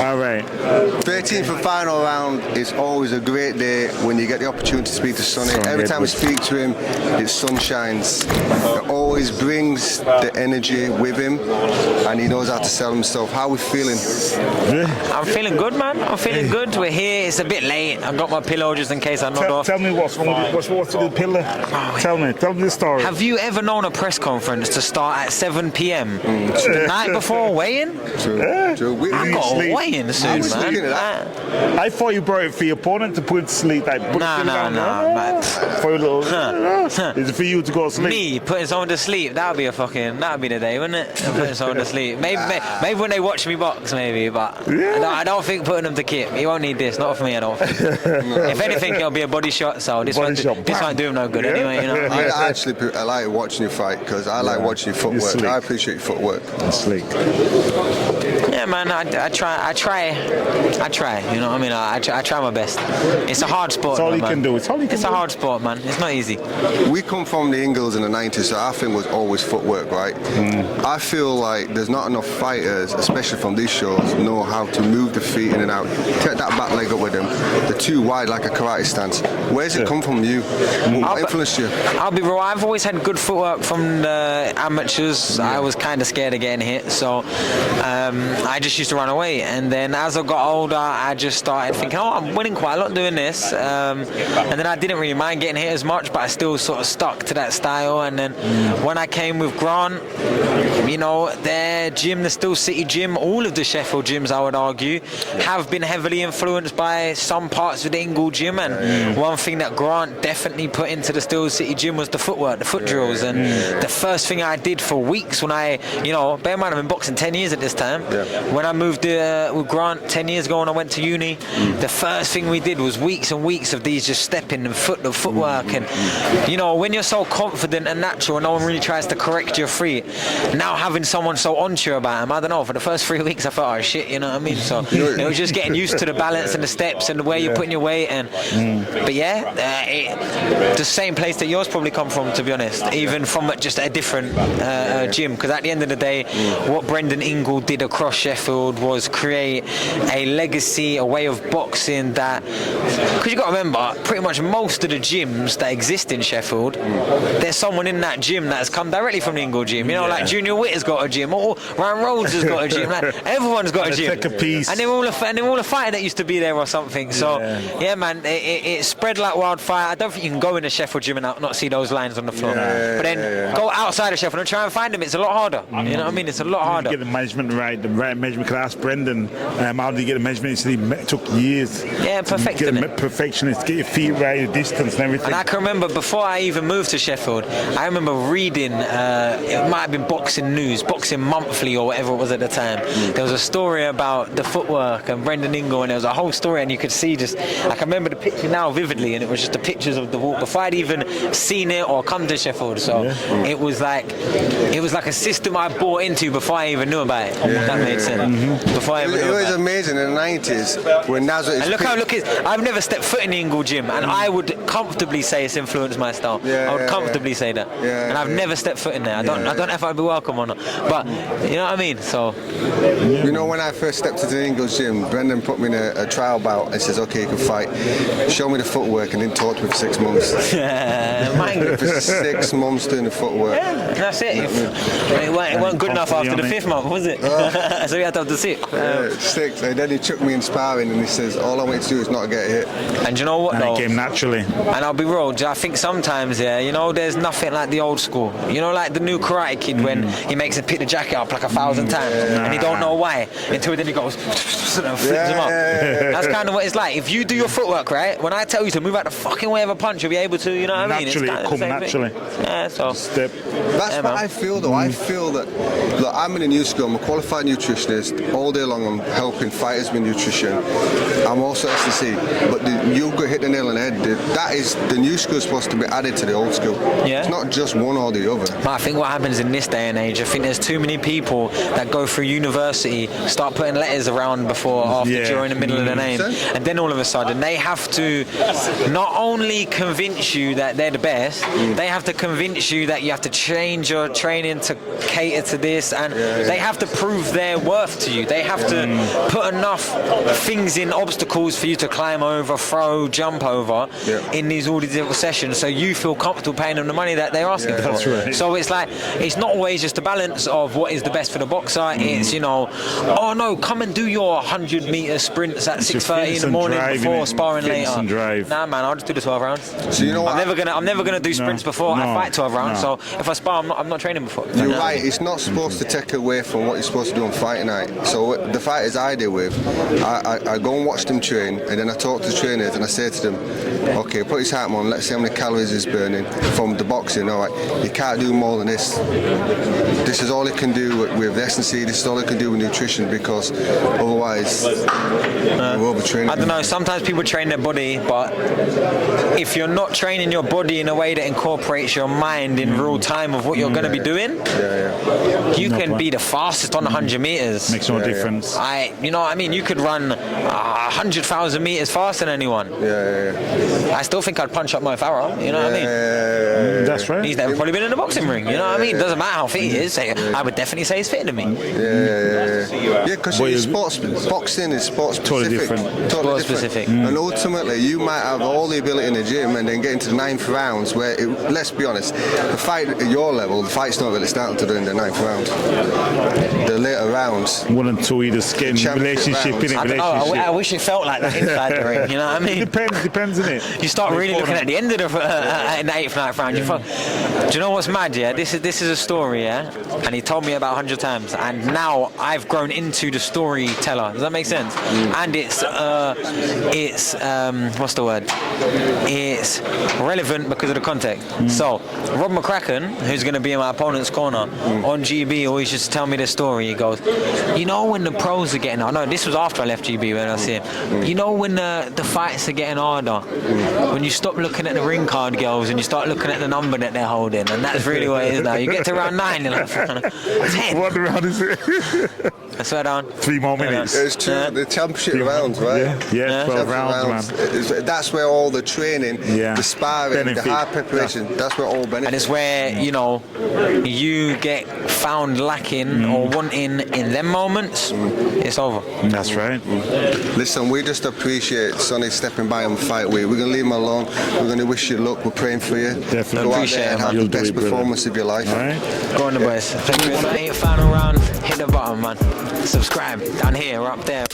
All right. 13th and final round is always a great day when you get the opportunity to speak to Sonny. Every time we speak to him, his sun shines. It always brings the energy with him, and he knows how to sell himself. How are we feeling? I'm feeling good, man. I'm feeling good. We're here. It's a bit late. I've got my pillow just in case I nod off. Tell me what's wrong with the pillow. Tell me the story. Have you ever known a press conference to start at 7 p.m. the night before weigh-in? True. I got a weigh-in soon, man. I thought you brought it for your opponent to put to sleep. Like, Nah. For a little. Is it for you to go to sleep? Me putting someone to sleep? That'd be the day, wouldn't it? Putting someone to sleep. Maybe when they watch me box, maybe. But I don't think putting them to kip. He won't need this. Not for me, I don't think. If anything, it'll be a body shot. So this won't do him no good anyway. You know. I like watching you fight because I like watching your footwork. I appreciate your footwork. Sleek. Yeah, man. I try. You know what I mean? I try my best. It's a hard sport. It's all you can do. It's a hard sport, man. It's not easy. We come from the Ingles in the 90s, so our thing was always footwork, right? I feel like there's not enough fighters, especially from these shows, know how to move the feet in and out. Take that back leg up with them. They're too wide like a karate stance. Where's it come from you? What influenced you? I'll be real. I've always had good footwork from the amateurs. I was kind of scared of getting hit, so I just used to run away. And then as I got older, I just started thinking, I'm winning quite a lot doing this. And then I didn't really mind getting hit as much, but I still sort of stuck to that style. And then when I came with Grant, you know, their gym, the Still City gym, all of the Sheffield gyms, I would argue, have been heavily influenced by some parts of the Ingle gym. And one thing that Grant definitely put into the Still City gym was the footwork, the foot drills. And the first thing I did for weeks when I, you know, bear in mind I've been boxing 10 years at this time. When I moved with Grant 10 years ago when I went to uni, the first thing we did was weeks and weeks of these just stepping and footwork. And, you know, when you're so confident and natural and no one really tries to correct your feet, now having someone so onto you about him, I don't know, for the first 3 weeks I thought, oh shit, you know what I mean? So it was just getting used to the balance and the steps and the way you're putting your weight. And but the same place that yours probably come from, to be honest, even from just a different gym, because at the end of the day, what Brendan Ingle did across Sheffield was create a legacy, a way of boxing that, because you got to remember, pretty much most of the gyms that exist in Sheffield, there's someone in that gym that's come directly from the Ingle gym. You know, like Junior Witter's got a gym, or Ryan Rhodes has got a gym. Like, everyone's got a gym. And they're all a fighter that used to be there or something. So yeah, man, it spread like wildfire. I don't think you can go in a Sheffield gym and not see those lines on the floor. But then go outside of Sheffield and try and find them. It's a lot harder. You know what I mean? It's a lot harder. Get the measurement right, the right measurement. Because I asked Brendan, how did you get the measurement? He said it took years. Yeah, perfectionist, get your feet right, the distance and everything. And I can remember before I even moved to Sheffield, I remember reading, it might have been Boxing News, Boxing Monthly or whatever it was at the time. There was a story about the footwork and Brendan Ingle, and there was a whole story, and you could see just, I can remember the picture now vividly, and it was just the pictures of the walk before I'd even seen it or come to Sheffield. So it was like a system I bought into before I even knew about it. If that made sense. Before I even knew about it. It was amazing in the 90s when Nazareth. And look, I've never stepped foot in the Ingle gym, and I would comfortably say it's influenced my style. I would comfortably say that. And I've never stepped foot in there. I don't know if I'd be welcome or not, but you know what I mean. So, you know, when I first stepped into the Ingles gym, Brendan put me in a trial bout and says, "Okay, you can fight. Show me the footwork," and then talk to me for 6 months. For 6 months doing the footwork. Yeah, that's it. It wasn't good enough after the 5th month, was it? So we had to have the 6th. 6, and then he took me in sparring and he says, "All I want you to do is not get hit." And you know what? And it came naturally. And I'll be real, I think sometimes, you know, there's nothing like the old school. You know, like the new Karate Kid when he makes him pick the jacket up like 1,000 times and he don't know why until then he goes and flips him up. That's kind of what it's like. If you do your footwork right, when I tell you to move out the fucking way of a punch, you'll be able to, you know what I mean? Naturally, it's come naturally. Yeah, so. Step. That's what I feel though. I feel that, look, I'm in a new school, I'm a qualified nutritionist. All day long I'm helping fighters with nutrition. I'm also S&C, but you hit the nail on the head. That is, the new school is supposed to be added to the old school. It's not just one or the other. But I think what happens in this day and age, I think there's too many people that go through university, start putting letters around before, after, during, the middle of the name, and then all of a sudden they have to not only convince you that they're the best, they have to convince you that you have to change your training to cater to this, and they have to prove their worth worth to you. They have to put enough things in, obstacles for you to climb over, throw, jump over in all these little sessions, so you feel comfortable paying them the money that they're asking for. That's right. So it's like, it's not always just a balance of what is the best for the boxer. It's, you know, oh no, come and do your 100 meter sprints at 6:30 in the morning before sparring later. Nah, man, I'll just do the 12 rounds. So you know what? I'm never gonna do sprints before I fight 12 rounds. So if I spar, I'm not training before. You're right. It's not supposed to take away from what you're supposed to do on fight night. So the fighters I deal with, I go and watch them train, and then I talk to the trainers and I say to them, okay, put his heart on. Let's see how many calories he's burning from the boxing. All right, you can't do more than this. This is all he can do with S&C. This is all he can do with nutrition, because otherwise we'll be training. I don't know. Sometimes people train their body, but if you're not training your body in a way that incorporates your mind in real time of what you're going to be doing, you can be the fastest on 100 meters. Makes no difference. You know what I mean? You could run 100,000 meters faster than anyone. I still think I'd punch up Mo Farah. You know what I mean? That's right. He's never probably been in a boxing ring. You know what I mean? Doesn't matter how fit he is. I would definitely say he's fitter than me. Yeah, because boxing is sports specific. Totally different. Sport specific. And ultimately, you might have all the ability in the gym, and then get into the 9th rounds where, let's be honest, the fight at your level, the fight's not really starting to do in the 9th round. The later rounds. 1 and 2 either skin relationship in it. I don't know. I wish it felt like that inside the ring. You know what I mean? Depends, innit? You start really looking at the end of the 8th, 9th round. Do you know what's mad? Yeah, this is a story. Yeah, and he told me about 100 times, and now I've grown into the storyteller. Does that make sense? And it's what's the word? It's relevant because of the context. So Rob McCracken, who's going to be in my opponent's corner on GB, always used to tell me this story. He goes, you know, when the pros are getting, I know this was after I left GB when I see him. You know, when the fights are getting harder, when you stop looking at the ring card girls and you start looking at the number that they're holding, and that's really what it is now. You get to round 9, you're like, 10. What round is it? I swear down. 3 more minutes. It's true. The championship rounds, right? Yeah, 12 rounds, man. That's where all the training, the sparring, the hard preparation, that's where all benefits. And it's where, you know, you get found lacking or wanting in them moments, it's over. That's right. Listen, we just appreciate Sonny stepping by on Fight Week. We're going to leave him alone. We're going to wish you luck. We're praying for you. Definitely. Go out Appreciate there and it, have man. the best performance of your life. All right. Go on the boys. Thank you. Final round, hit the button, man. Subscribe down here or up there.